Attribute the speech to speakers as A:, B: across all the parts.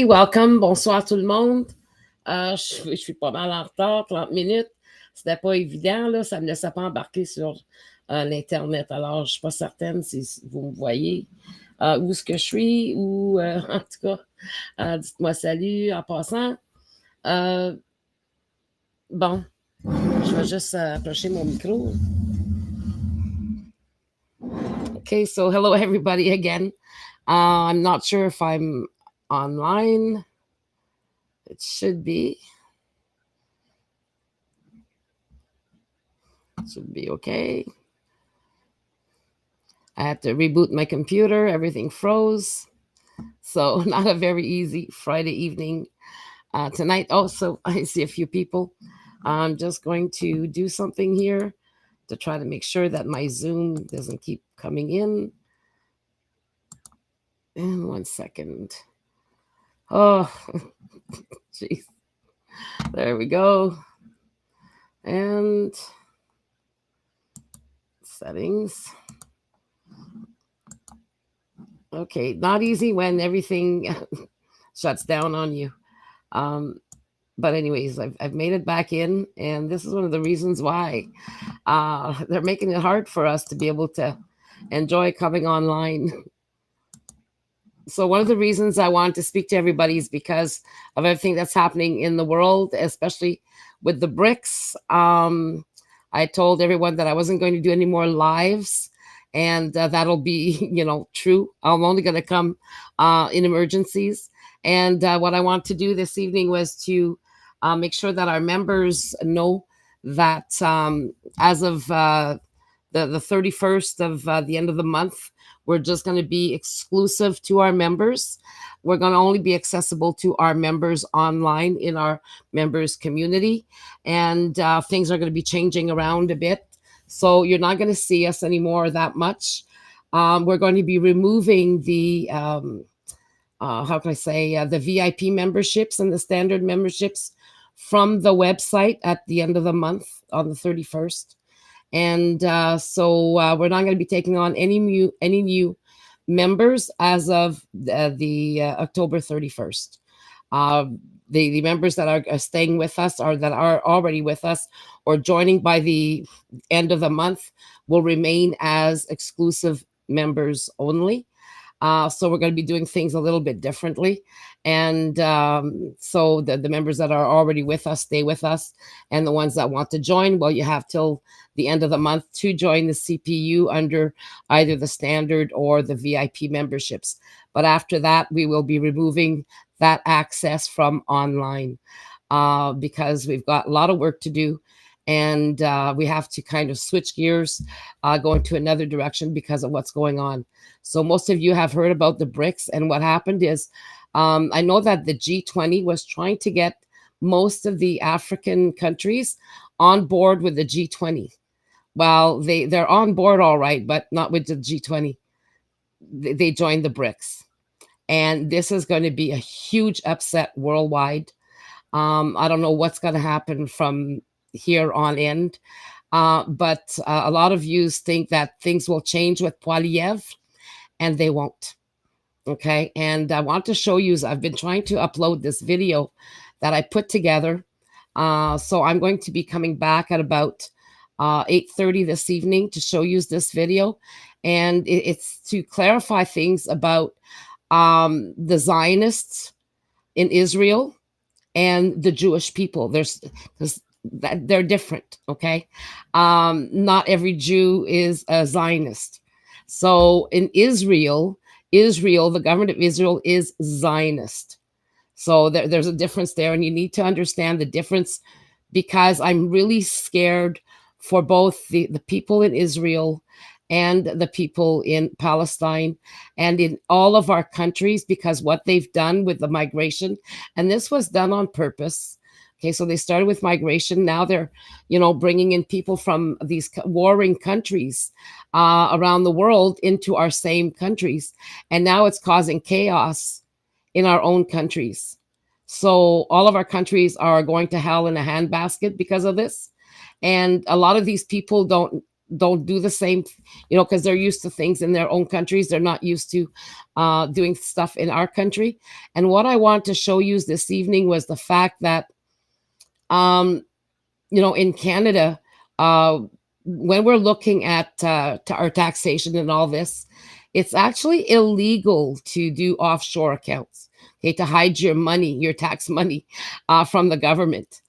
A: Welcome, bonsoir tout le monde. Je suis pas mal en retard, 30 minutes. C'était pas évident, là, ça me laissait pas embarquer sur l'Internet. Alors, je suis pas certaine si vous me voyez, où est-ce que je suis, ou en tout cas, dites-moi salut en passant. Euh, bon, je vais juste approcher mon micro. Okay, so hello everybody again. I'm not sure if I'm online. It should be. Should be okay. I had to reboot my computer. Everything froze. So not a very easy Friday evening tonight. Also, I see a few people. I'm just going to do something here to try to make sure that my Zoom doesn't keep coming in. And 1 second. Oh, jeez. There we go. And settings. Okay, not easy when everything shuts down on you. But anyways, I've made it back in, and this is one of the reasons why they're making it hard for us to be able to enjoy coming online. So one of the reasons I want to speak to everybody is because of everything that's happening in the world, especially with the BRICS. I told everyone that I wasn't going to do any more lives, and that'll be, true. I'm only going to come in emergencies. And what I want to do this evening was to make sure that our members know that as of the 31st of the end of the month, we're just going to be exclusive to our members. We're going to only be accessible to our members online in our members community. And things are going to be changing around a bit. So you're not going to see us anymore that much. We're going to be removing the, the VIP memberships and the standard memberships from the website at the end of the month on the 31st. And so we're not going to be taking on any new members as of the October 31st. The members that are staying with us or that are already with us or joining by the end of the month will remain as exclusive members only. So we're going to be doing things a little bit differently. And so the members that are already with us, stay with us. And the ones that want to join, well, you have till the end of the month to join the CPU under either the standard or the VIP memberships. But after that, we will be removing that access from online because we've got a lot of work to do. And we have to kind of switch gears, go into another direction because of what's going on. So most of you have heard about the BRICS, and what happened is I know that the G20 was trying to get most of the African countries on board with the G20. Well, they're on board all right, but not with the G20. They joined the BRICS. And this is going to be a huge upset worldwide. I don't know what's going to happen from here on end. But a lot of you think that things will change with Poilievre, and they won't. Okay. And I want to show you, I've been trying to upload this video that I put together. So I'm going to be coming back at about 8:30 this evening to show you this video. And it's to clarify things about the Zionists in Israel and the Jewish people. They're different, okay? Not every Jew is a Zionist. So in Israel, the government of Israel is Zionist. So there's a difference there, and you need to understand the difference because I'm really scared for both the people in Israel and the people in Palestine and in all of our countries, because what they've done with the migration, and this was done on purpose. Okay, so they started with migration. Now they're, bringing in people from these warring countries around the world into our same countries. And now it's causing chaos in our own countries. So all of our countries are going to hell in a handbasket because of this. And a lot of these people don't don't do the same, because they're used to things in their own countries. They're not used to doing stuff in our country. And what I want to show you this evening was the fact that, um, in Canada, uh, when we're looking at our taxation and all this, it's actually illegal to do offshore accounts, okay, to hide your money, your tax money, from the government.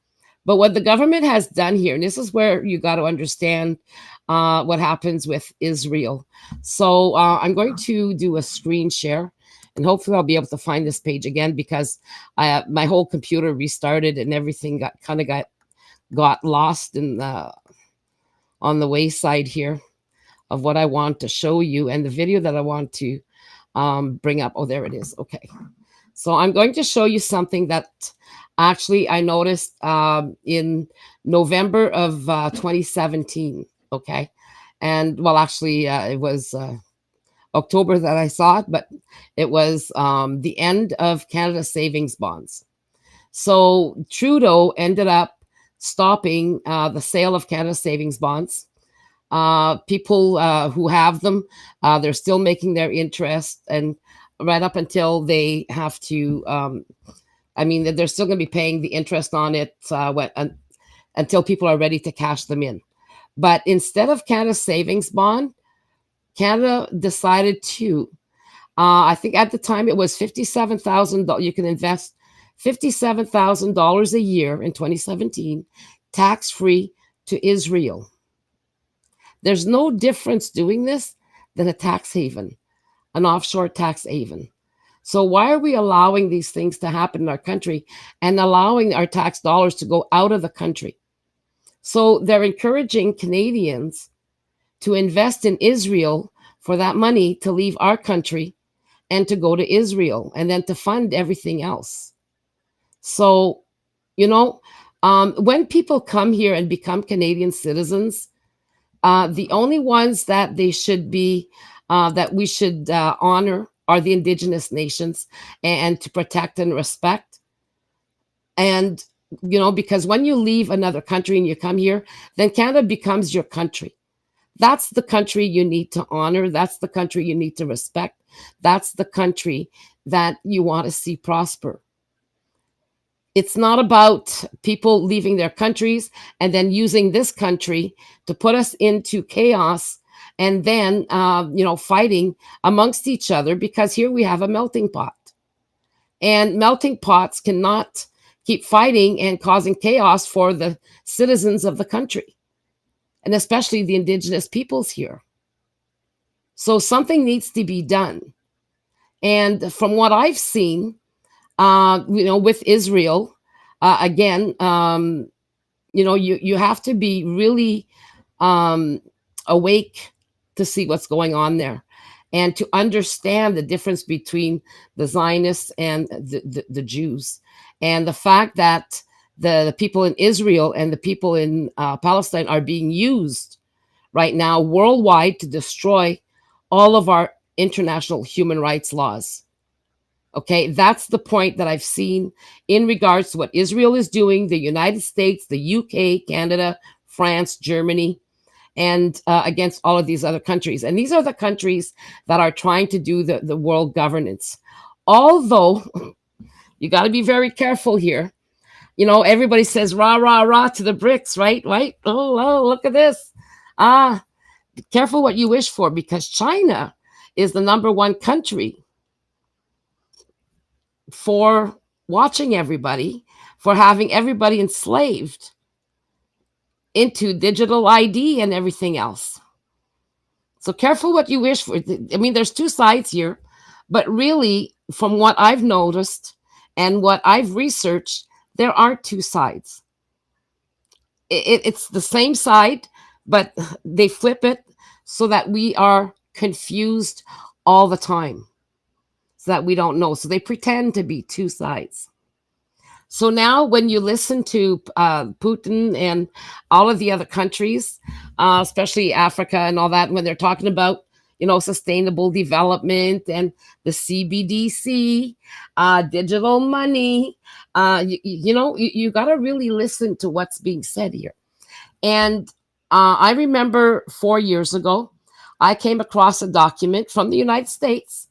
A: But what the government has done here, and this is where you got to understand what happens with Israel. So I'm going to do a screen share, and hopefully I'll be able to find this page again, because my whole computer restarted and everything got lost on the wayside here of what I want to show you and the video that I want to bring up. Oh, there it is. Okay. So I'm going to show you something that actually I noticed in November of 2017. Okay. And well, actually, it was October that I saw it, but it was the end of Canada savings bonds. So Trudeau ended up stopping the sale of Canada savings bonds. People who have them, they're still making their interest, and right up until they have to, I mean, they're still going to be paying the interest on it until people are ready to cash them in. But instead of Canada savings bond, Canada decided to, I think at the time it was $57,000. You can invest $57,000 a year in 2017, tax free, to Israel. There's no difference doing this than a tax haven, an offshore tax haven. So why are we allowing these things to happen in our country and allowing our tax dollars to go out of the country? So they're encouraging Canadians to invest in Israel for that money to leave our country and to go to Israel and then to fund everything else. So, when people come here and become Canadian citizens, the only ones that they should be, that we should honor are the Indigenous nations, and to protect and respect. And, because when you leave another country and you come here, then Canada becomes your country. That's the country you need to honor. That's the country you need to respect. That's the country that you want to see prosper. It's not about people leaving their countries and then using this country to put us into chaos, and then, fighting amongst each other, because here we have a melting pot. And melting pots cannot keep fighting and causing chaos for the citizens of the country, and especially the Indigenous peoples here. So something needs to be done. And from what I've seen, with Israel, again, you have to be really awake to see what's going on there, and to understand the difference between the Zionists and the Jews, and the fact that the people in Israel and the people in Palestine are being used right now worldwide to destroy all of our international human rights laws. Okay, that's the point that I've seen in regards to what Israel is doing, the United States, the UK, Canada, France, Germany, and against all of these other countries. And these are the countries that are trying to do the world governance. Although, you got to be very careful here. Everybody says rah, rah, rah to the BRICS, right? Right? Oh, look at this. Be careful what you wish for, because China is the number one country for watching everybody, for having everybody enslaved into digital ID and everything else. So careful what you wish for. I mean, there's two sides here, but really, from what I've noticed and what I've researched, there aren't two sides. It's the same side, but they flip it so that we are confused all the time, so that we don't know. So they pretend to be two sides. So now, when you listen to Putin and all of the other countries, especially Africa and all that, when they're talking about, sustainable development and the CBDC, digital money, you got to really listen to what's being said here. And I remember 4 years ago, I came across a document from the United States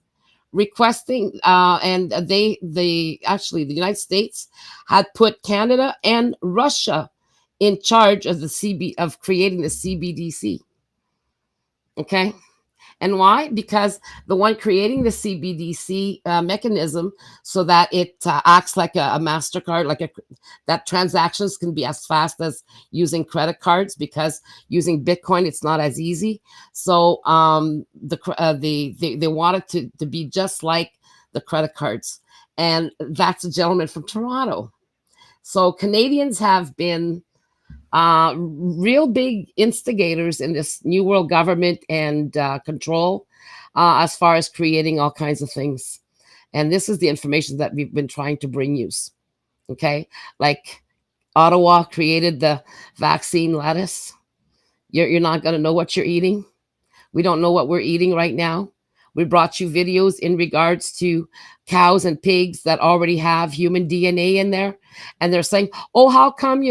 A: requesting, and actually the United States had put Canada and Russia in charge of of creating the CBDC. Okay. And why? Because the one creating the CBDC mechanism, so that it acts like a MasterCard, that transactions can be as fast as using credit cards, because using Bitcoin, it's not as easy. So they want it to be just like the credit cards. And that's a gentleman from Toronto. So Canadians have been real big instigators in this new world government and control, as far as creating all kinds of things. And this is the information that we've been trying to bring you. Okay. Like Ottawa created the vaccine lettuce. You're not going to know what you're eating. We don't know what we're eating right now. We brought you videos in regards to cows and pigs that already have human DNA in there. And they're saying, oh, how come,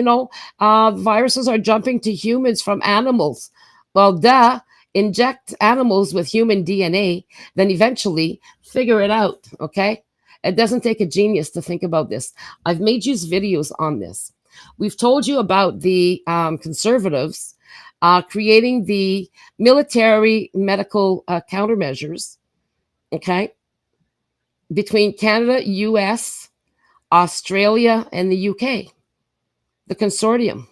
A: viruses are jumping to humans from animals? Well, duh, inject animals with human DNA, then eventually figure it out, okay? It doesn't take a genius to think about this. I've made you videos on this. We've told you about the conservatives creating the military medical countermeasures, okay, between Canada, US, Australia, and the UK, the consortium.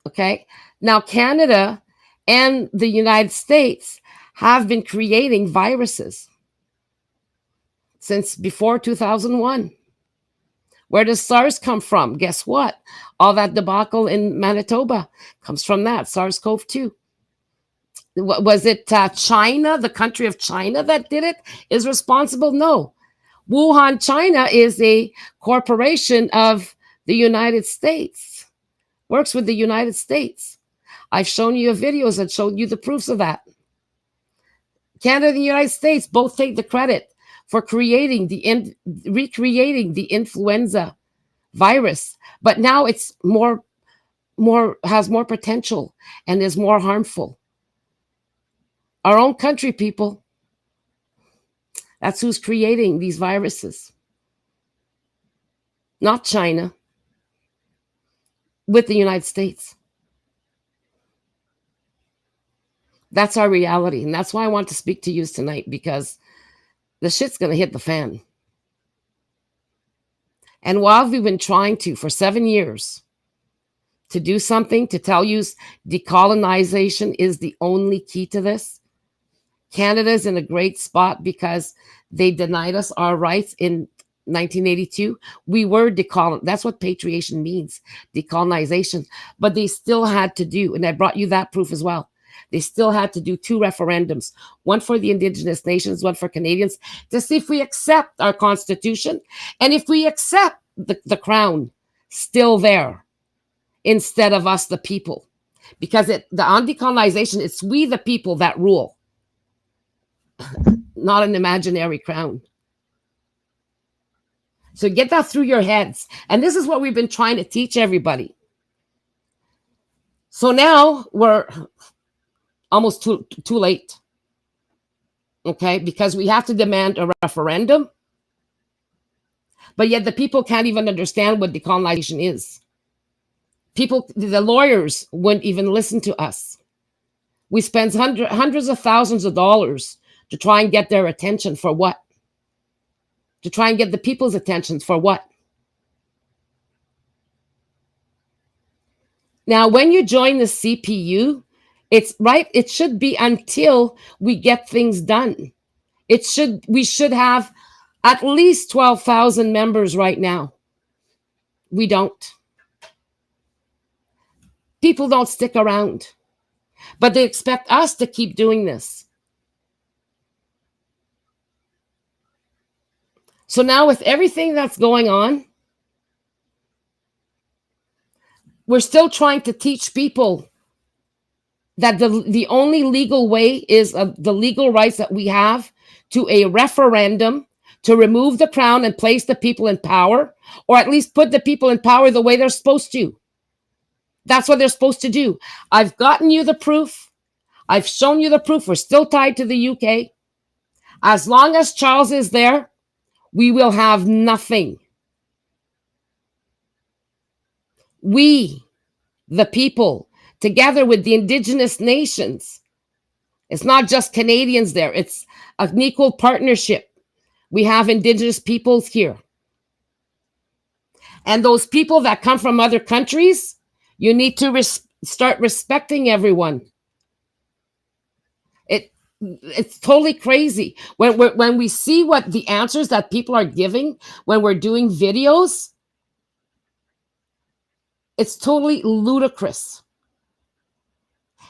A: Okay. Now, Canada and the United States have been creating viruses since before 2001. Where does SARS come from? Guess what? All that debacle in Manitoba comes from that, SARS-CoV-2. Was it China, the country of China, that did it? Is responsible? No. Wuhan, China is a corporation of the United States, works with the United States. I've shown you videos that showed you the proofs of that. Canada and the United States both take the credit for recreating the influenza virus, but now it's has more potential and is more harmful. Our own country, people, that's who's creating these viruses, not China, with the United States. That's our reality, and that's why I want to speak to you tonight, because the shit's going to hit the fan. And while we've been trying for 7 years to do something to tell you decolonization is the only key to this, Canada's in a great spot because they denied us our rights in 1982. We were decolonized. That's what patriation means, decolonization. But they still had to do, and I brought you that proof as well. They still had to do 2 referendums, one for the Indigenous nations, one for Canadians, to see if we accept our Constitution and if we accept the Crown still there instead of us, the people. Because on decolonization, it's we, the people, that rule, not an imaginary crown. So get that through your heads. And this is what we've been trying to teach everybody. So now we're almost too late. Okay? Because we have to demand a referendum. But yet the people can't even understand what decolonization is. The lawyers wouldn't even listen to us. We spend hundreds of thousands of dollars to try and get their attention. For what? To try and get the people's attention. For what? Now, when you join the CPU, it's right. It should be until we get things done. We should have at least 12,000 members right now. We don't. People don't stick around, but they expect us to keep doing this. So now with everything that's going on, we're still trying to teach people that the only legal way is the legal rights that we have to a referendum to remove the crown and place the people in power, or at least put the people in power the way they're supposed to. That's what they're supposed to do. I've gotten you the proof. I've shown you the proof. We're still tied to the UK. As long as Charles is there, we will have nothing. We, the people, together with the indigenous nations, it's not just Canadians there, it's an equal partnership. We have indigenous peoples here. And those people that come from other countries, you need to start respecting everyone. It's totally crazy when we see what the answers that people are giving when we're doing videos. It's totally ludicrous.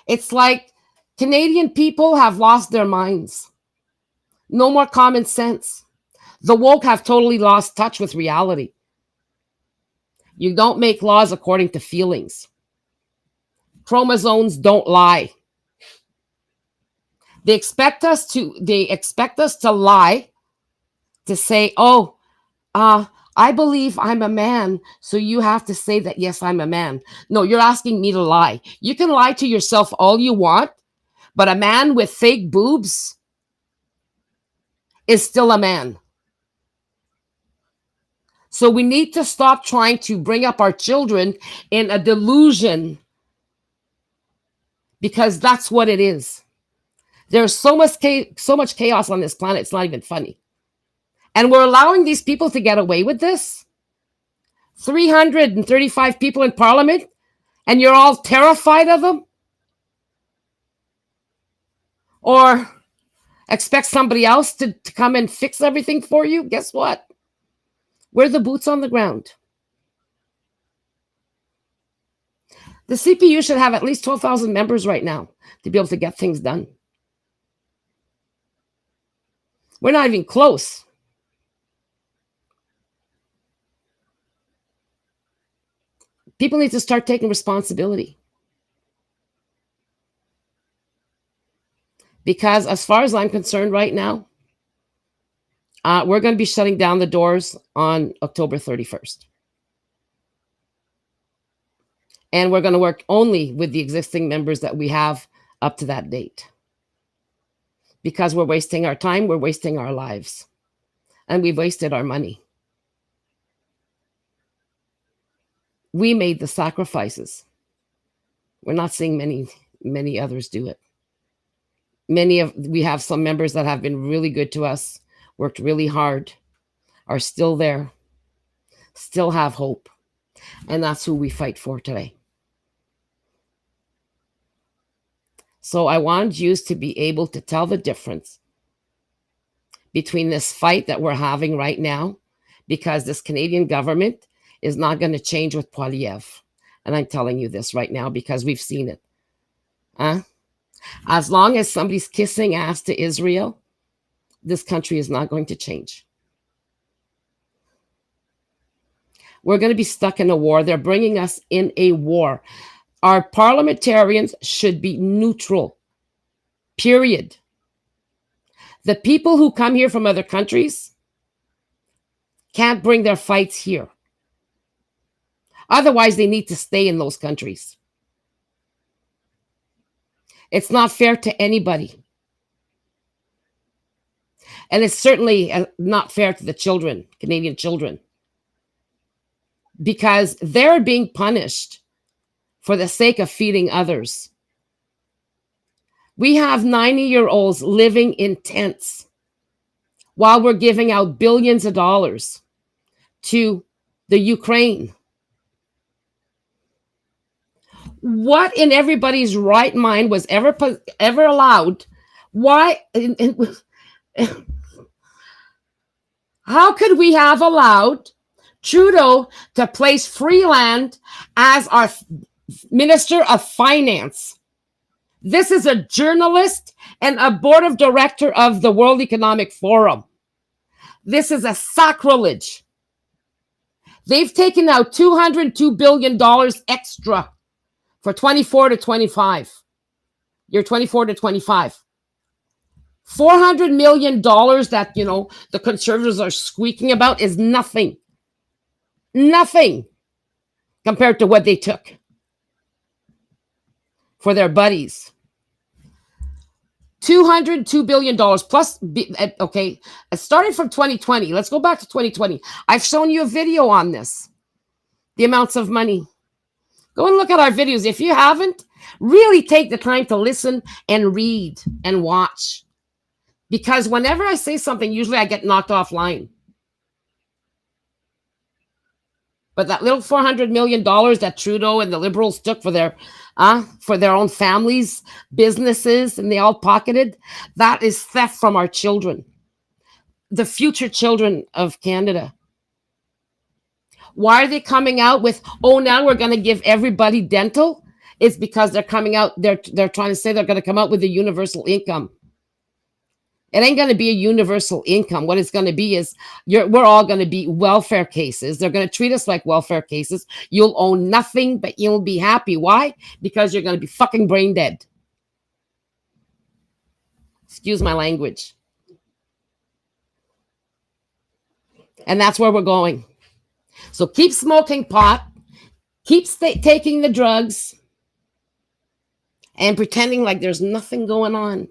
A: It's like Canadian people have lost their minds. No more common sense. The woke have totally lost touch with reality. You don't make laws according to feelings. Chromosomes don't lie. They expect us to lie, to say, oh, I believe I'm a man, so you have to say that, yes, I'm a man. No, you're asking me to lie. You can lie to yourself all you want, but a man with fake boobs is still a man. So we need to stop trying to bring up our children in a delusion, because that's what it is. There's so much chaos on this planet. It's not even funny. And we're allowing these people to get away with this. 335 people in parliament, and you're all terrified of them? Or expect somebody else to come and fix everything for you? Guess what? We're the boots on the ground. The CPU should have at least 12,000 members right now to be able to get things done. We're not even close. People need to start taking responsibility. Because as far as I'm concerned right now, we're going to be shutting down the doors on October 31st. And we're going to work only with the existing members that we have up to that date. Because we're wasting our time, we're wasting our lives, and we've wasted our money. We made the sacrifices. We're not seeing many others do it. We have some members that have been really good to us, worked really hard, are still there, still have hope. And that's who we fight for today. So I want you to be able to tell the difference between this fight that we're having right now, because this Canadian government is not going to change with Poilievre. And I'm telling you this right now because we've seen it. As long as somebody's kissing ass to Israel, this country is not going to change. We're going to be stuck in a war. They're bringing us in a war. Our parliamentarians should be neutral, period. The people who come here from other countries can't bring their fights here. Otherwise, they need to stay in those countries. It's not fair to anybody. And it's certainly not fair to the children, Canadian children, because they're being punished for the sake of feeding others. We have 90-year-olds living in tents while we're giving out billions of dollars to the Ukraine. What in everybody's right mind was ever allowed? Why? How could we have allowed Trudeau to place Freeland as our Minister of Finance? This is a journalist and a board of director of the World Economic Forum. This is a sacrilege. They've taken out $202 billion extra for 24 to 25. Year 24 to 25. $400 million that, the conservatives are squeaking about is nothing. Nothing compared to what they took. for their buddies. $202 billion plus. Okay, it started from 2020. Let's go back to 2020. I've shown you a video on this. The amounts of money. Go and look at our videos. If you haven't, really take the time to listen and read and watch. Because whenever I say something, usually I get knocked offline. But that little $400 million that Trudeau and the Liberals took for their own families, businesses, and they all pocketed, that is theft from our children, the future children of Canada. Why are they coming out with, oh, now we're going to give everybody dental? It's because they're coming out, they're trying to say they're going to come out with a universal income. It ain't going to be a universal income. What it's going to be is we're all going to be welfare cases. They're going to treat us like welfare cases. You'll own nothing, but you'll be happy. Why? Because you're going to be fucking brain dead. Excuse my language. And that's where we're going. So keep smoking pot, keep taking the drugs, and pretending like there's nothing going on.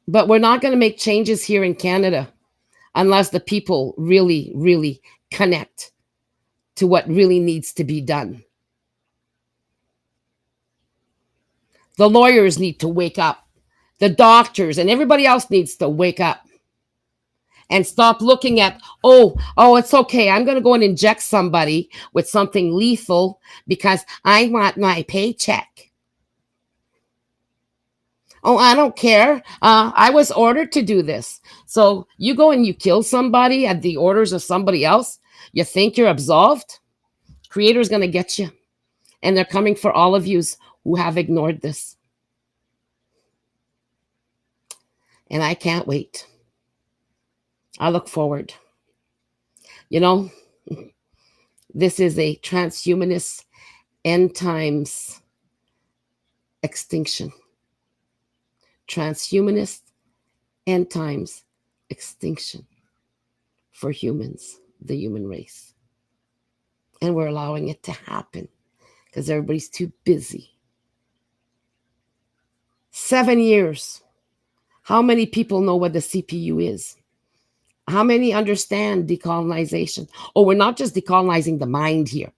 A: But we're not going to make changes here in Canada unless the people really, really connect to what really needs to be done. The lawyers need to wake up. The doctors and everybody else needs to wake up and stop looking at, oh, it's okay. I'm going to go and inject somebody with something lethal because I want my paycheck. Oh, I don't care. I was ordered to do this. So you go and you kill somebody at the orders of somebody else. You think you're absolved? Creator's going to get you. And they're coming for all of yous who have ignored this. And I can't wait. I look forward. You know, this is a transhumanist end times extinction. Transhumanist end times extinction for humans, the human race. And we're allowing it to happen because everybody's too busy. 7 years. How many people know what the CPU is? How many understand decolonization? Oh, we're not just decolonizing the mind here.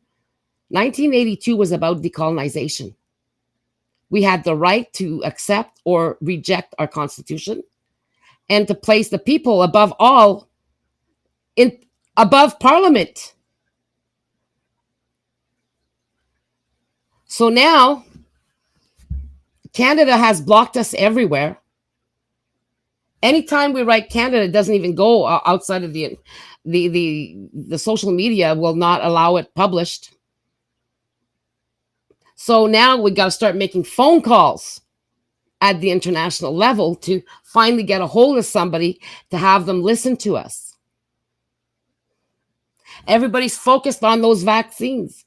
A: 1982 was about decolonization. We had the right to accept or reject our constitution and to place the people above all, above parliament. So now Canada has blocked us everywhere. Anytime we write Canada, it doesn't even go outside of the social media will not allow it published. So now we got to start making phone calls at the international level to finally get a hold of somebody to have them listen to us. Everybody's focused on those vaccines.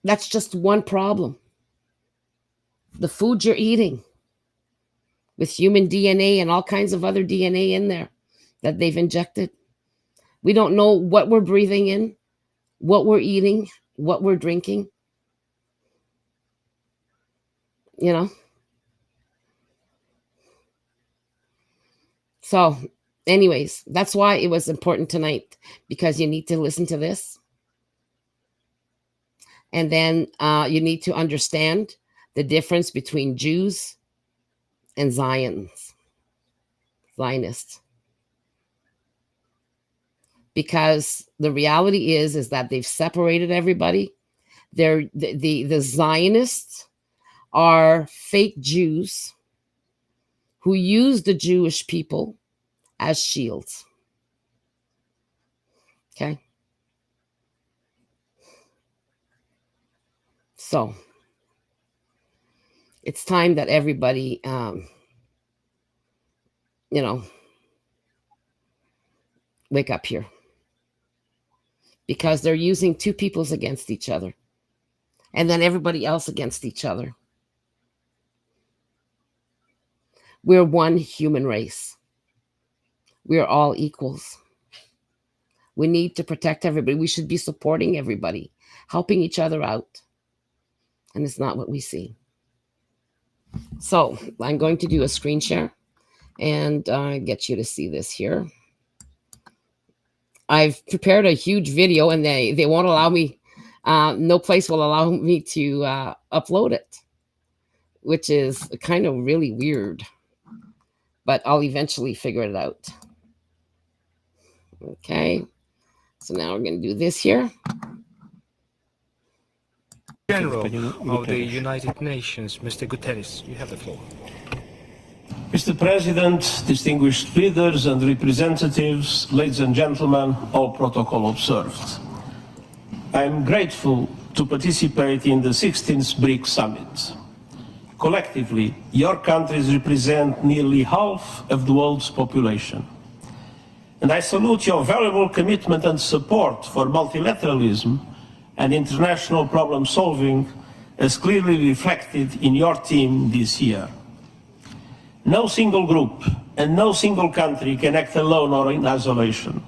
A: That's just one problem. The food you're eating with human DNA and all kinds of other DNA in there that they've injected. We don't know what we're breathing in, what we're eating, what we're drinking. You know? So, anyways, that's why it was important tonight, because you need to listen to this. And then you need to understand the difference between Jews and Zionists. Because the reality is that they've separated everybody. The Zionists are fake Jews who use the Jewish people as shields. Okay? So, it's time that everybody, wake up here. Because they're using two peoples against each other. And then everybody else against each other. We're one human race. We're all equals. We need to protect everybody. We should be supporting everybody, helping each other out. And it's not what we see. So I'm going to do a screen share and get you to see this here. I've prepared a huge video, and they won't allow me, no place will allow me to upload it, which is kind of really weird, but I'll eventually figure it out. Okay, so now we're going to do this here.
B: General of the United Nations, Mr. Guterres, you have the floor.
C: Mr. President, distinguished leaders and representatives, ladies and gentlemen, all protocol observed. I am grateful to participate in the 16th BRICS Summit. Collectively, your countries represent nearly half of the world's population. And I salute your valuable commitment and support for multilateralism and international problem solving as clearly reflected in your team this year. No single group and no single country can act alone or in isolation.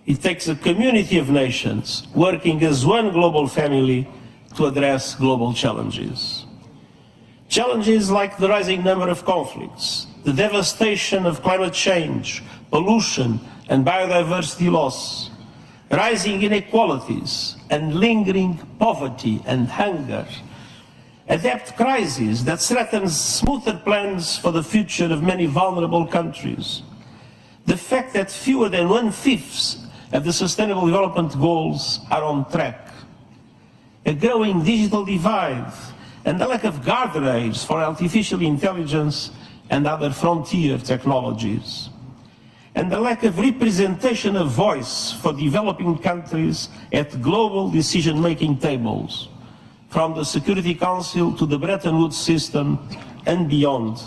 C: It takes a community of nations working as one global family to address global challenges. Challenges like the rising number of conflicts, the devastation of climate change, pollution and biodiversity loss, rising inequalities and lingering poverty and hunger, a debt crisis that threatens smoother plans for the future of many vulnerable countries, the fact that fewer than 1/5 of the Sustainable Development Goals are on track, a growing digital divide, and the lack of guardrails for artificial intelligence and other frontier technologies, and the lack of representation of voice for developing countries at global decision-making tables, from the Security Council to the Bretton Woods system and beyond.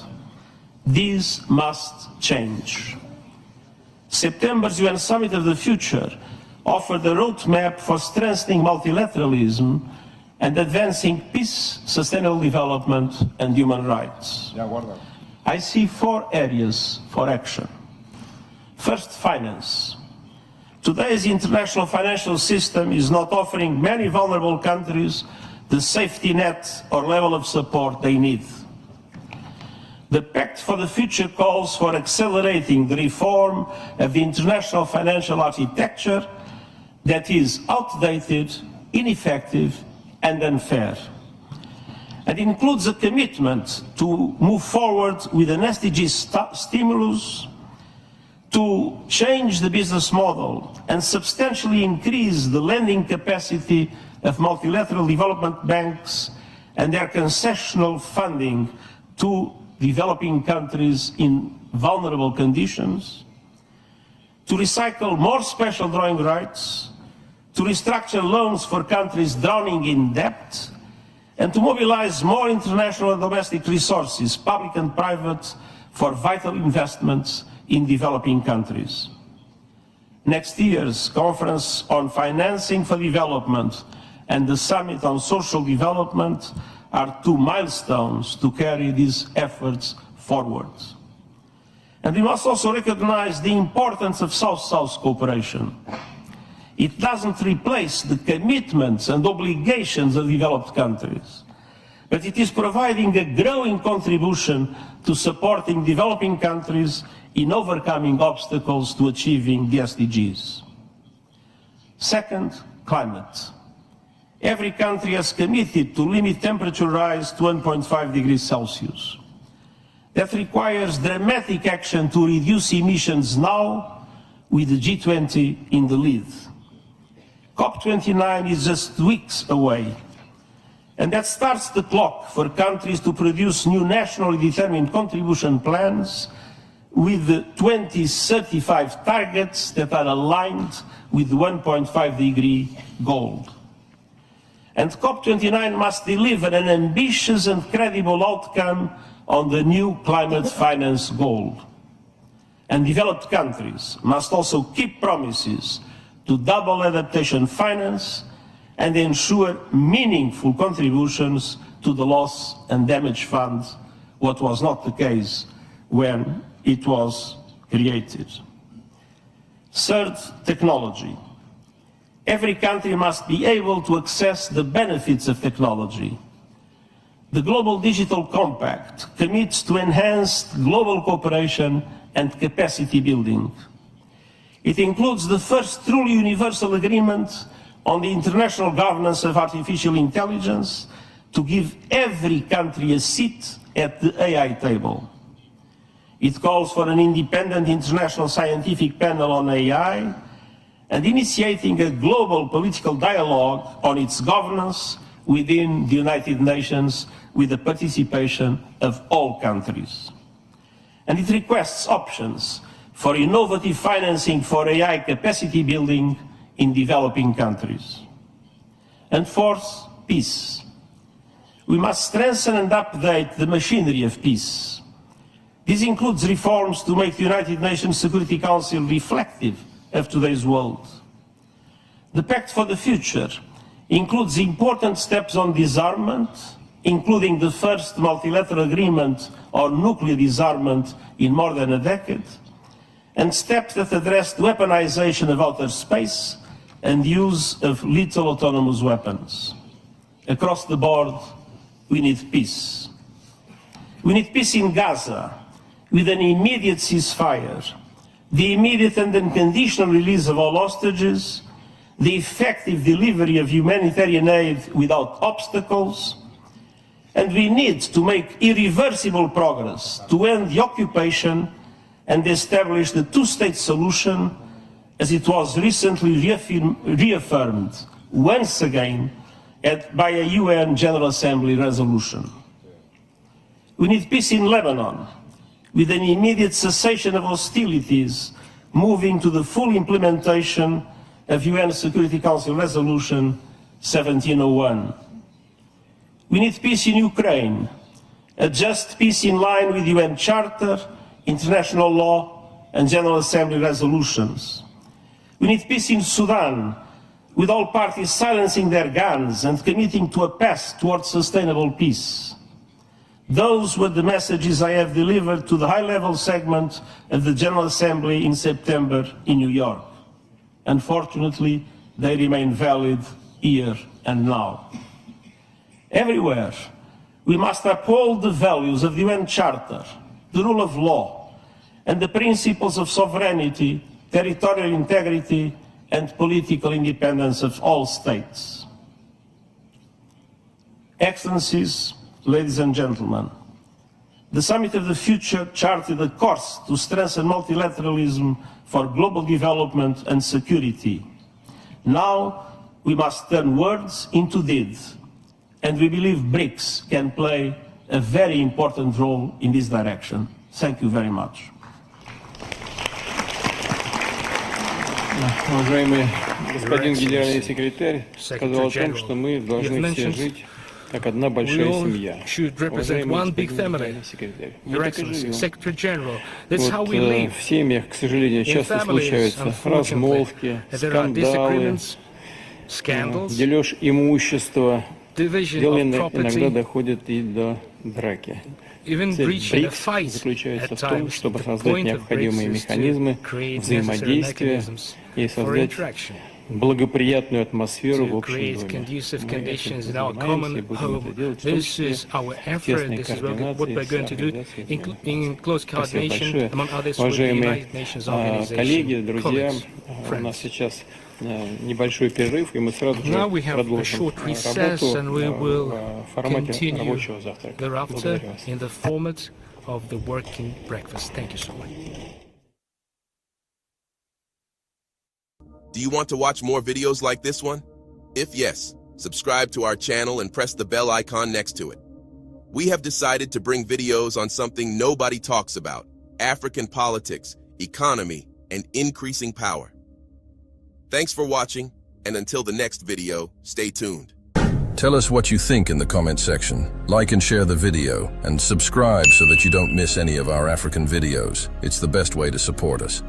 C: These must change. September's UN Summit of the Future offered a roadmap for strengthening multilateralism and advancing peace, sustainable development, and human rights. I see 4 areas for action. First, finance. Today's international financial system is not offering many vulnerable countries the safety net or level of support they need. The Pact for the Future calls for accelerating the reform of the international financial architecture that is outdated, ineffective, and unfair. It includes a commitment to move forward with an SDG stimulus, to change the business model and substantially increase the lending capacity of multilateral development banks and their concessional funding to developing countries in vulnerable conditions, to recycle more special drawing rights, to restructure loans for countries drowning in debt, and to mobilize more international and domestic resources, public and private, for vital investments in developing countries. Next year's Conference on Financing for Development and the Summit on Social Development are 2 milestones to carry these efforts forward. And we must also recognize the importance of South-South cooperation. It doesn't replace the commitments and obligations of developed countries, but it is providing a growing contribution to supporting developing countries in overcoming obstacles to achieving the SDGs. Second, climate. Every country has committed to limit temperature rise to 1.5 degrees Celsius. That requires dramatic action to reduce emissions now, with the G20 in the lead. COP29 is just weeks away, and that starts the clock for countries to produce new nationally determined contribution plans with the 2035 targets that are aligned with the 1.5 degree goal. And COP29 must deliver an ambitious and credible outcome on the new climate finance goal. And developed countries must also keep promises to double adaptation finance and ensure meaningful contributions to the loss and damage fund, what was not the case when it was created. Third, technology. Every country must be able to access the benefits of technology. The Global Digital Compact commits to enhanced global cooperation and capacity building. It includes the first truly universal agreement on the international governance of artificial intelligence to give every country a seat at the AI table. It calls for an independent international scientific panel on AI and initiating a global political dialogue on its governance within the United Nations with the participation of all countries. And it requests options for innovative financing for AI capacity building in developing countries. And fourth, peace. We must strengthen and update the machinery of peace. This includes reforms to make the United Nations Security Council reflective of today's world. The Pact for the Future includes important steps on disarmament, including the first multilateral agreement on nuclear disarmament in more than a decade, and steps that address the weaponization of outer space and use of lethal autonomous weapons. Across the board, we need peace. We need peace in Gaza, with an immediate ceasefire, the immediate and unconditional release of all hostages, the effective delivery of humanitarian aid without obstacles, and we need to make irreversible progress to end the occupation and establish the two-state solution as it was recently reaffirmed once again by a UN General Assembly resolution. We need peace in Lebanon, with an immediate cessation of hostilities, moving to the full implementation of UN Security Council Resolution 1701. We need peace in Ukraine, a just peace in line with UN Charter, international law, and General Assembly resolutions. We need peace in Sudan, with all parties silencing their guns and committing to a path towards sustainable peace. Those were the messages I have delivered to the high-level segment of the General Assembly in September in New York. Unfortunately, they remain valid here and now. Everywhere, we must uphold the values of the UN Charter, the rule of law, and the principles of sovereignty, territorial integrity, and political independence of all states. Excellencies, ladies and gentlemen, the Summit of the Future charted a course to strengthen multilateralism for global development and security. Now we must turn words into deeds, and we believe BRICS can play a very important role in this direction. Thank you very much.
D: Уважаемый господин генеральный секретарь сказал о том, что мы должны все жить как одна большая семья. Уважаемый господин генеральный секретарь, мы так и живем. Вот в семьях, к сожалению, часто случаются размолвки, скандалы, дележ имущества. Дело иногда доходит и до драки. БРИКС заключается в том, чтобы создать необходимые механизмы взаимодействия и создать благоприятную атмосферу в общем доме. Мы этим занимаемся и будем это делать, в том числе в тесной координации с организацией. Спасибо большое. Уважаемые коллеги, друзья, у нас сейчас небольшой перерыв, и мы сразу же продолжим работу в формате рабочего завтрака. Благодарю вас.
E: Do you want to watch more videos like this one? If yes, subscribe to our channel and press the bell icon next to it. We have decided to bring videos on something nobody talks about: African politics, economy, and increasing power. Thanks for watching, and until the next video, stay tuned.
F: Tell us what you think in the comment section. Like and share the video, and subscribe so that you don't miss any of our African videos. It's the best way to support us.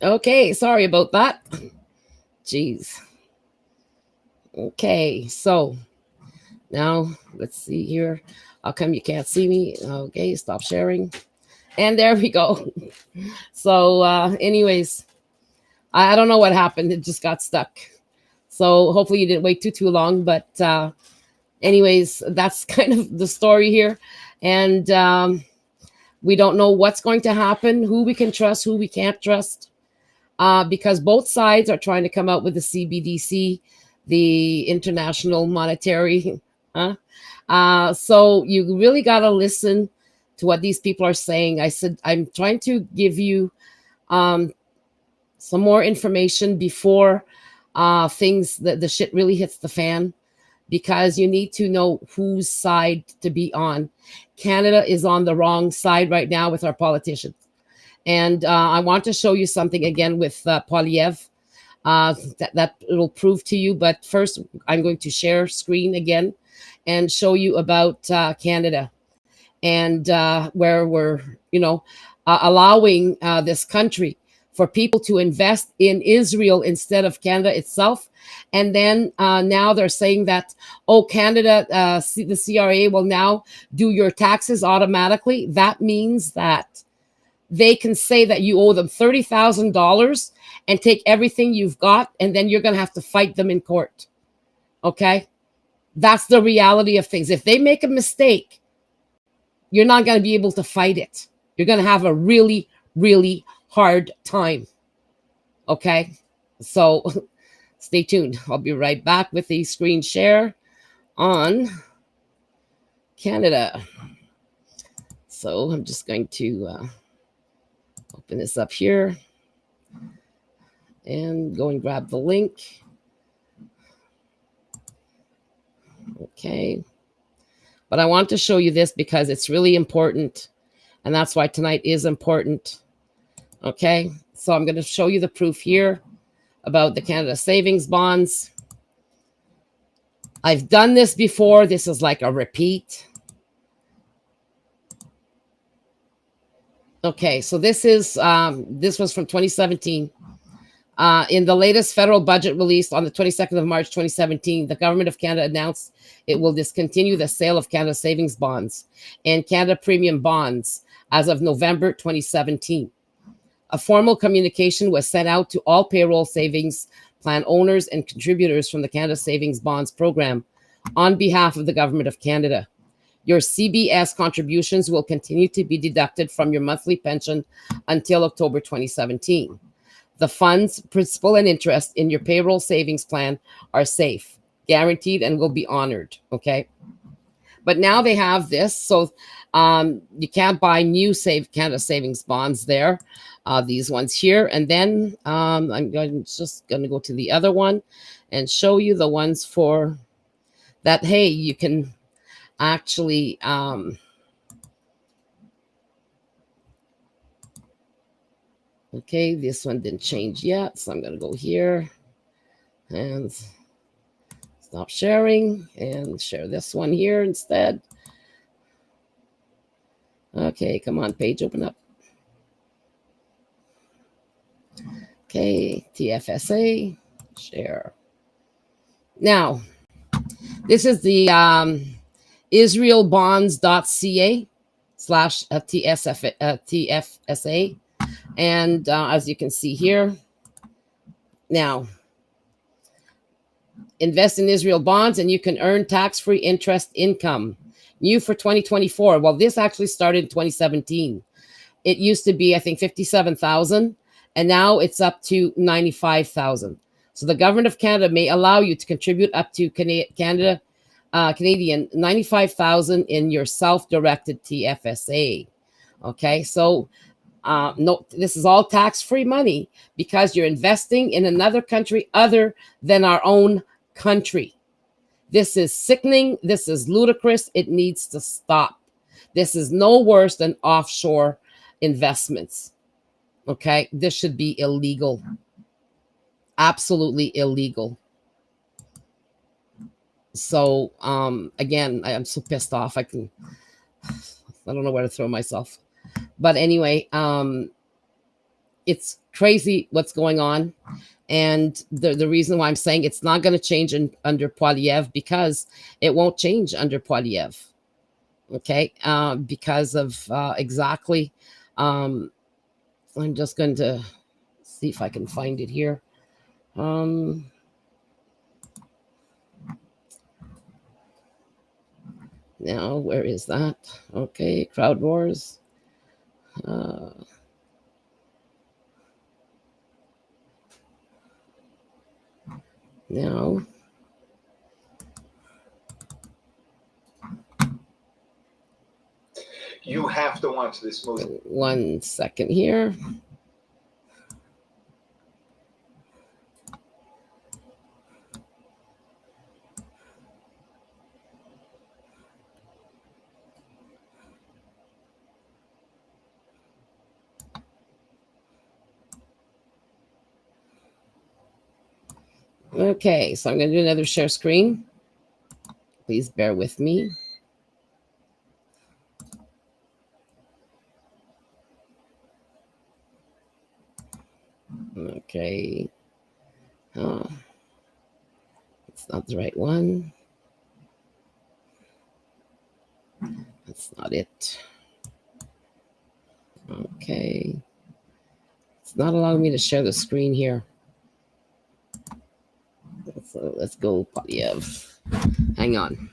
A: Okay, sorry about that. Jeez. Okay, so now let's see here. How come you can't see me? Okay, stop sharing. And there we go. So anyways, I don't know what happened. It just got stuck. So hopefully you didn't wait too long. But anyways, that's kind of the story here. And we don't know what's going to happen, who we can trust, who we can't trust, because both sides are trying to come out with the CBDC, the International Monetary. So you really got to listen to what these people are saying. I said, I'm trying to give you some more information before the shit really hits the fan, because you need to know whose side to be on. Canada is on the wrong side right now with our politicians. And I want to show you something again with Poilievre that it'll prove to you. But first, I'm going to share screen again and show you about Canada, and where we're, allowing this country for people to invest in Israel instead of Canada itself. And then now they're saying that, Canada, the CRA will now do your taxes automatically. That means that they can say that you owe them $30,000 and take everything you've got, and then you're going to have to fight them in court. Okay? That's the reality of things. If they make a mistake, you're not going to be able to fight it. You're going to have a really, really hard time. Okay? So stay tuned. I'll be right back with the screen share on Canada. So I'm just going to open this up here and go and grab the link. Okay. But I want to show you this because it's really important. And that's why tonight is important. Okay. So I'm going to show you the proof here about the Canada Savings Bonds. I've done this before. This is like a repeat. Okay, so this was from 2017. In the latest federal budget released on the 22nd of March 2017, the government of Canada announced it will discontinue the sale of Canada Savings Bonds and Canada Premium Bonds as of November 2017. A formal communication was sent out to all payroll savings plan owners and contributors from the Canada Savings Bonds program on behalf of the government of Canada. Your CBS contributions will continue to be deducted from your monthly pension until October 2017. The funds, principal, and interest in your payroll savings plan are safe, guaranteed, and will be honored. Okay. But now they have this. So you can't buy new Canada Savings Bonds there. These ones here. And then I'm just going to go to the other one and show you the ones for that. Hey, you can actually okay, this one didn't change yet, so I'm going to go here and stop sharing and share this one here instead. Okay, come on, page, open up. Okay, TFSA, share. Now, this is the israelbonds.ca/TFSA. And as you can see here, now, invest in Israel bonds and you can earn tax-free interest income. New for 2024. Well, this actually started in 2017. It used to be, I think, 57,000, and now it's up to 95,000. So the government of Canada may allow you to contribute up to Canadian 95,000 in your self-directed TFSA. Okay, so no, this is all tax-free money because you're investing in another country other than our own country. This is sickening. This is ludicrous. It needs to stop. This is no worse than offshore investments. Okay, this should be illegal. Absolutely illegal. So again, I'm so pissed off. I don't know where to throw myself. But anyway, it's crazy what's going on. And the reason why I'm saying it's not going to change under Poilievre, because it won't change under Poilievre. Okay. Because of exactly. I'm just going to see if I can find it here. Now, where is that? Okay, crowd wars. Now,
G: you have to watch this movie.
A: 1 second here. Okay, so I'm going to do another share screen. Please bear with me. Okay. Oh, it's not the right one. That's not it. Okay. It's not allowing me to share the screen here. So let's go, Poilievre. Hang on.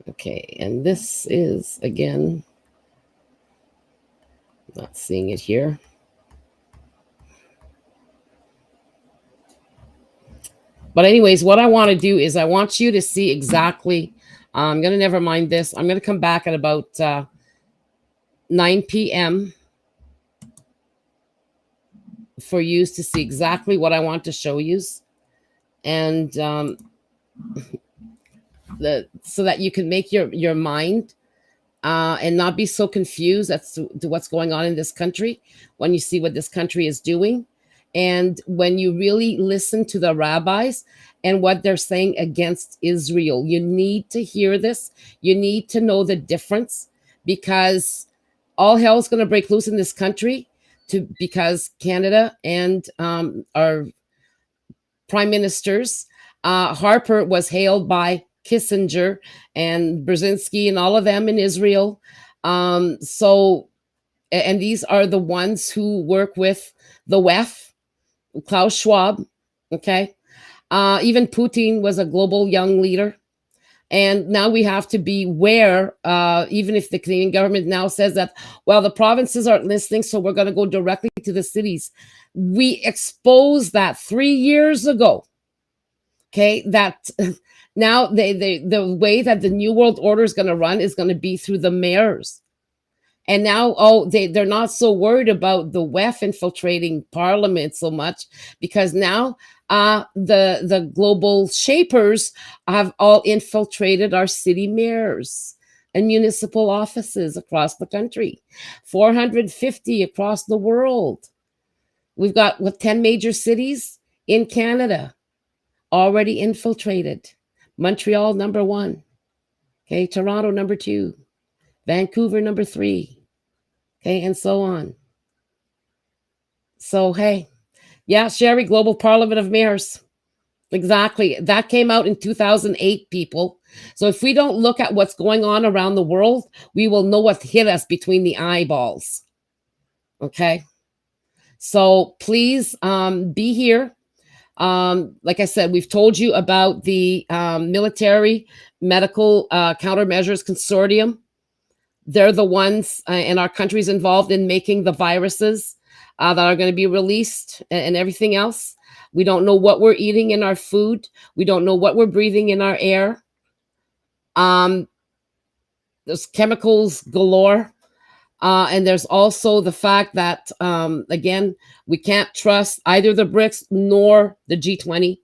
A: Okay, and this is, again, not seeing it here. But anyways, what I want to do is I want you to see exactly, I'm going to never mind this. I'm going to come back at about 9 p.m. for you to see exactly what I want to show you. And so that you can make your mind and not be so confused as to what's going on in this country when you see what this country is doing. And when you really listen to the rabbis and what they're saying against Israel, you need to hear this. You need to know the difference, because all hell is going to break loose in this country because Canada and our prime ministers, Harper was hailed by Kissinger and Brzezinski and all of them in Israel. And these are the ones who work with the WEF, Klaus Schwab, okay? Even Putin was a global young leader. And now we have to beware, even if the Canadian government now says that, well, the provinces aren't listening, so we're going to go directly to the cities. We exposed that 3 years ago, okay? That now the way that the New World Order is going to run is going to be through the mayors. And now, they're not so worried about the WEF infiltrating Parliament so much, because now the global shapers have all infiltrated our city mayors and municipal offices across the country, 450 across the world. We've got 10 major cities in Canada already infiltrated. Montreal, number 1. Okay, Toronto, number 2. Vancouver, number 3. Okay, and so on. So, hey, yeah, Sherry, Global Parliament of Mayors. Exactly. That came out in 2008, people. So if we don't look at what's going on around the world, we will know what hit us between the eyeballs. Okay? So please be here. Like I said, we've told you about the Military Medical Countermeasures Consortium. They're the ones in our countries involved in making the viruses that are going to be released and everything else. We don't know what we're eating in our food. We don't know what we're breathing in our air. There's chemicals galore. And there's also the fact that, again, we can't trust either the BRICS nor the G20.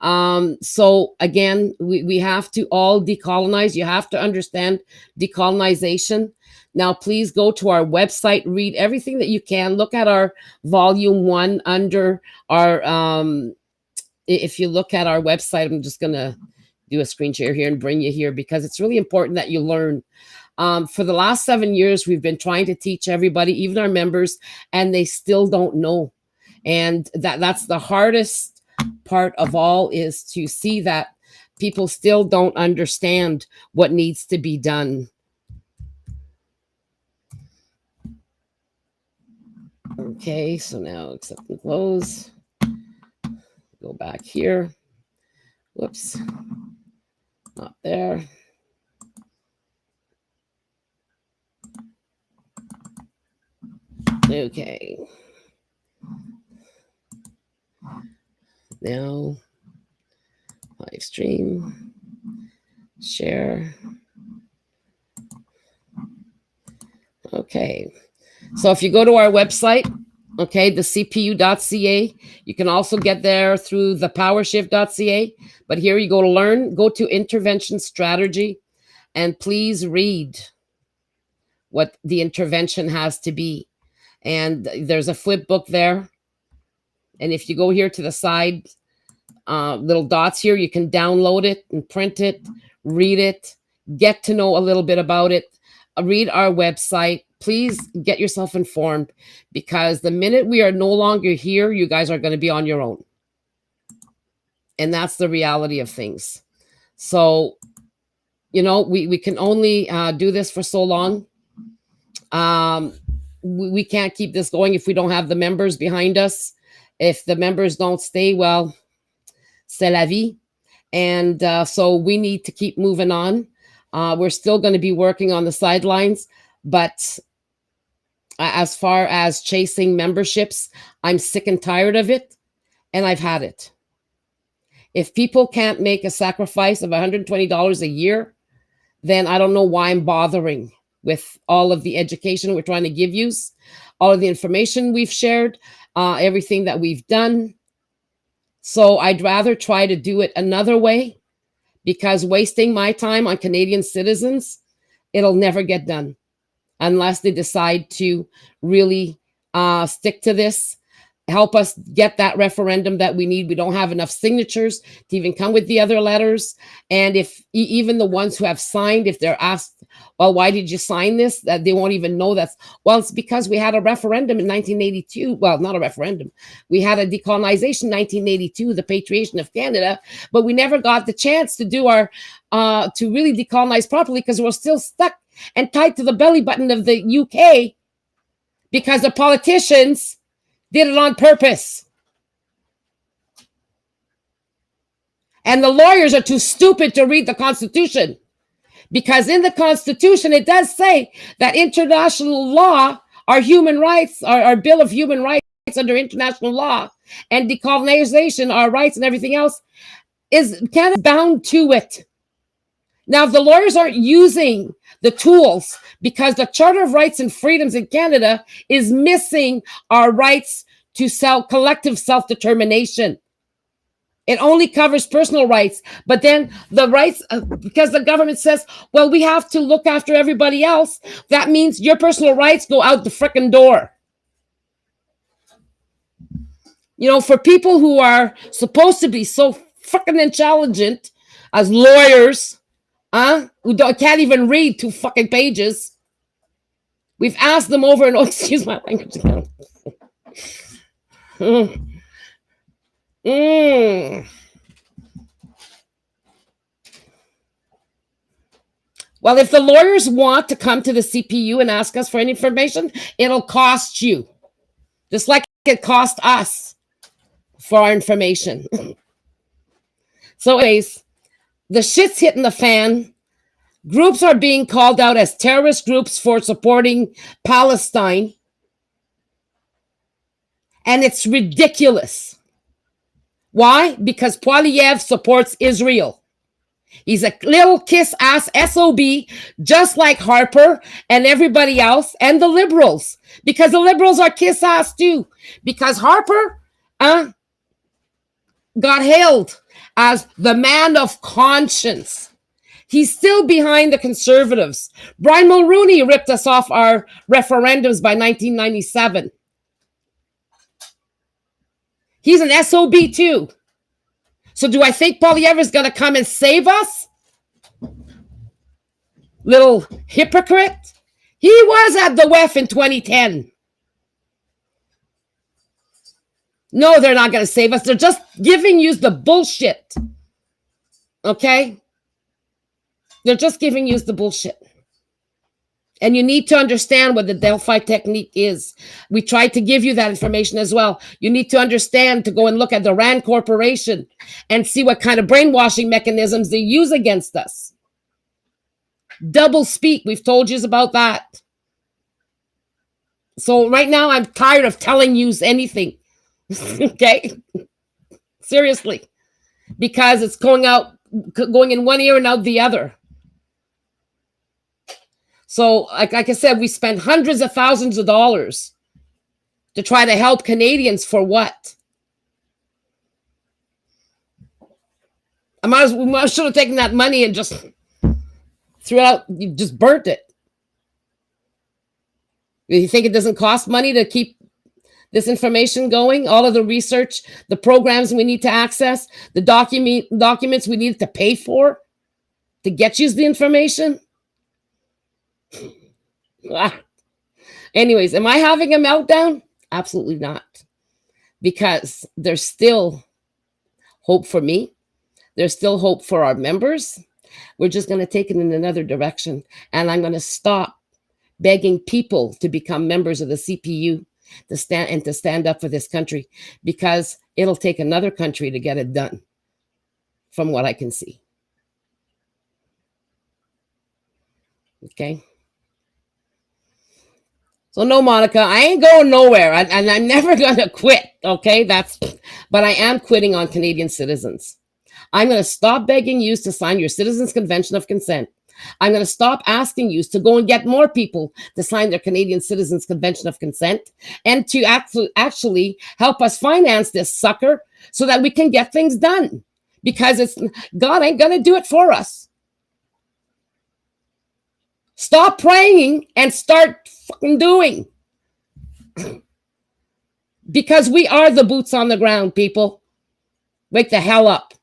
A: So again, we have to all decolonize. You have to understand decolonization. Now, please go to our website, read everything that you can. Look at our volume 1 under our, if you look at our website, I'm just going to do a screen share here and bring you here because it's really important that you learn. For the last 7 years, we've been trying to teach everybody, even our members, and they still don't know. And that's the hardest part of all, is to see that people still don't understand what needs to be done. Okay, so now accept and close. Go back here. Whoops. Not there. Okay. Now, live stream, share. Okay. So if you go to our website, okay, the cpu.ca, you can also get there through the powershift.ca. But here you go to learn, go to intervention strategy, and please read what the intervention has to be. And there's a flip book there. And if you go here to the side, little dots here, you can download it and print it, read it, get to know a little bit about it, read our website. Please get yourself informed, because the minute we are no longer here, you guys are going to be on your own. And that's the reality of things. So, you know, we can only do this for so long. We can't keep this going if we don't have the members behind us. If the members don't stay, well, c'est la vie. And so we need to keep moving on. We're still going to be working on the sidelines, but as far as chasing memberships, I'm sick and tired of it, and I've had it. If people can't make a sacrifice of $120 a year, then I don't know why I'm bothering with all of the education we're trying to give you, all of the information we've shared, everything that we've done. So I'd rather try to do it another way, because wasting my time on Canadian citizens, it'll never get done unless they decide to really stick to this, help us get that referendum that we need. We don't have enough signatures to even come with the other letters. And if even the ones who have signed, if they're asked, well, why did you sign this? That they won't even know that's, well, it's because we had a referendum in 1982. Well, not a referendum. We had a decolonization in 1982, the patriation of Canada, but we never got the chance to do our, to really decolonize properly, because we're still stuck and tied to the belly button of the UK, because the politicians did it on purpose. And the lawyers are too stupid to read the Constitution, because in the Constitution, it does say that international law, our human rights, our Bill of Human Rights under international law, and decolonization, our rights and everything else, is Canada bound to it. Now, if the lawyers aren't using the tools, because the Charter of Rights and Freedoms in Canada is missing our rights to collective self-determination. It only covers personal rights, but then the rights, because the government says, well, we have to look after everybody else. That means your personal rights go out the frickin' door. You know, for people who are supposed to be so frickin' intelligent as lawyers, who can't even read 2 fucking pages, we've asked them over and over, excuse my language again. Well, if the lawyers want to come to the CPU and ask us for any information, it'll cost you, just like it cost us for our information. So anyways, the shit's hitting the fan. Groups are being called out as terrorist groups for supporting Palestine. And it's ridiculous. Why? Because Poilievre supports Israel. He's a little kiss-ass SOB, just like Harper and everybody else, and the liberals. Because the liberals are kiss-ass too. Because Harper, got hailed as the man of conscience. He's still behind the conservatives. Brian Mulroney ripped us off our referendums by 1997. He's an SOB too. So do I think Poilievre's going to come and save us? Little hypocrite. He was at the WEF in 2010. No, they're not going to save us. They're just giving you the bullshit. Okay? They're just giving you the bullshit. And you need to understand what the Delphi technique is. We tried to give you that information as well. You need to understand to go and look at the RAND Corporation and see what kind of brainwashing mechanisms they use against us. Double speak. We've told you about that. So right now, I'm tired of telling you anything. Okay? Seriously. Because it's going in one ear and out the other. So, like I said, we spent hundreds of thousands of dollars to try to help Canadians for what? We should have taken that money and just threw it out. You just burnt it. You think it doesn't cost money to keep this information going? All of the research, the programs we need to access, the documents we need to pay for to get you the information? Anyways, am I having a meltdown? Absolutely not. Because there's still hope for me. There's still hope for our members. We're just going to take it in another direction. And I'm going to stop begging people to become members of the CPU to stand up for this country, because it'll take another country to get it done, from what I can see. Okay? So no, Monica, I ain't going nowhere, and I'm never going to quit, okay? But I am quitting on Canadian citizens. I'm going to stop begging you to sign your Citizens' Convention of Consent. I'm going to stop asking you to go and get more people to sign their Canadian Citizens' Convention of Consent and to actually help us finance this sucker so that we can get things done, because God ain't going to do it for us. Stop praying and start fucking doing. Because we are the boots on the ground, people. Wake the hell up.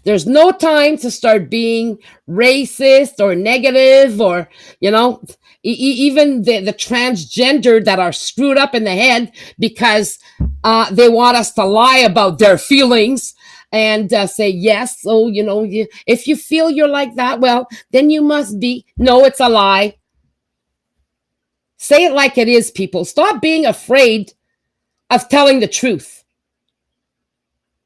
A: There's no time to start being racist or negative, or, even the transgender that are screwed up in the head because they want us to lie about their feelings and say, yes, so, if you feel you're like that, well, then you must be. No, it's a lie. Say it like it is, people. Stop being afraid of telling the truth,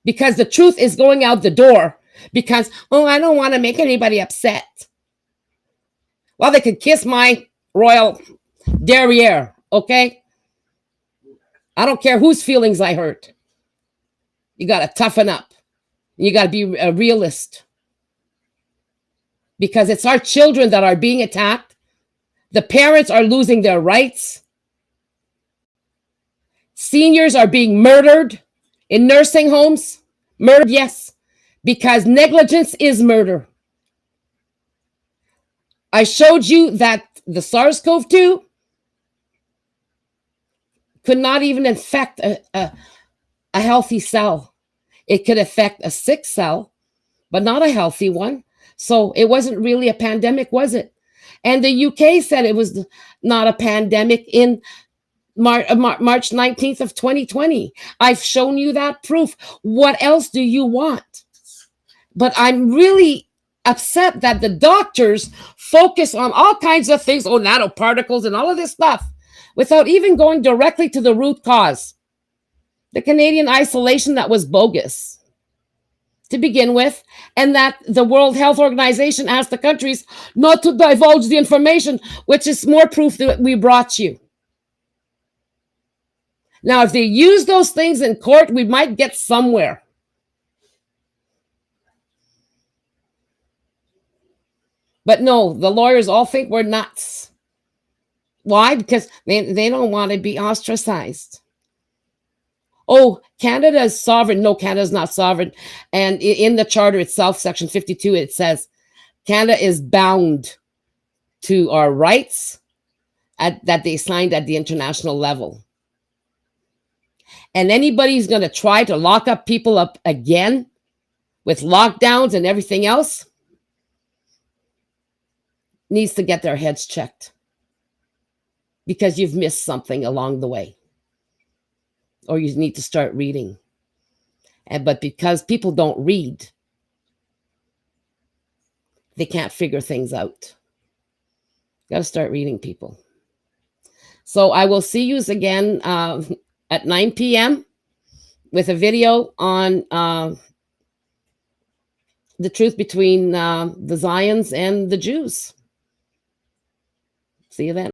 A: because the truth is going out the door. Because, I don't want to make anybody upset. Well, they could kiss my royal derriere, okay? I don't care whose feelings I hurt. You got to toughen up. You got to be a realist. Because it's our children that are being attacked. The parents are losing their rights. Seniors are being murdered in nursing homes. Murdered, yes. Because negligence is murder. I showed you that the SARS-CoV-2 could not even infect a healthy cell. It could affect a sick cell, but not a healthy one. So it wasn't really a pandemic, was it? And the UK said it was not a pandemic in March 19th of 2020. I've shown you that proof. What else do you want? But I'm really upset that the doctors focus on all kinds of things, nanoparticles and all of this stuff, without even going directly to the root cause. The Canadian isolation that was bogus to begin with, and that the World Health Organization asked the countries not to divulge the information, which is more proof that we brought you. Now, if they use those things in court, we might get somewhere. But no, the lawyers all think we're nuts. Why? Because they don't want to be ostracized. oh, Canada is sovereign. No, Canada is not sovereign. And in the charter itself, section 52, it says Canada is bound to our rights that they signed at the international level. And anybody who's going to try to lock up people up again with lockdowns and everything else needs to get their heads checked, because you've missed something along the way, or you need to start reading. But because people don't read, they can't figure things out. Got to start reading, people. So I will see you again at 9 p.m. with a video on the truth between the Zions and the Jews. See you then.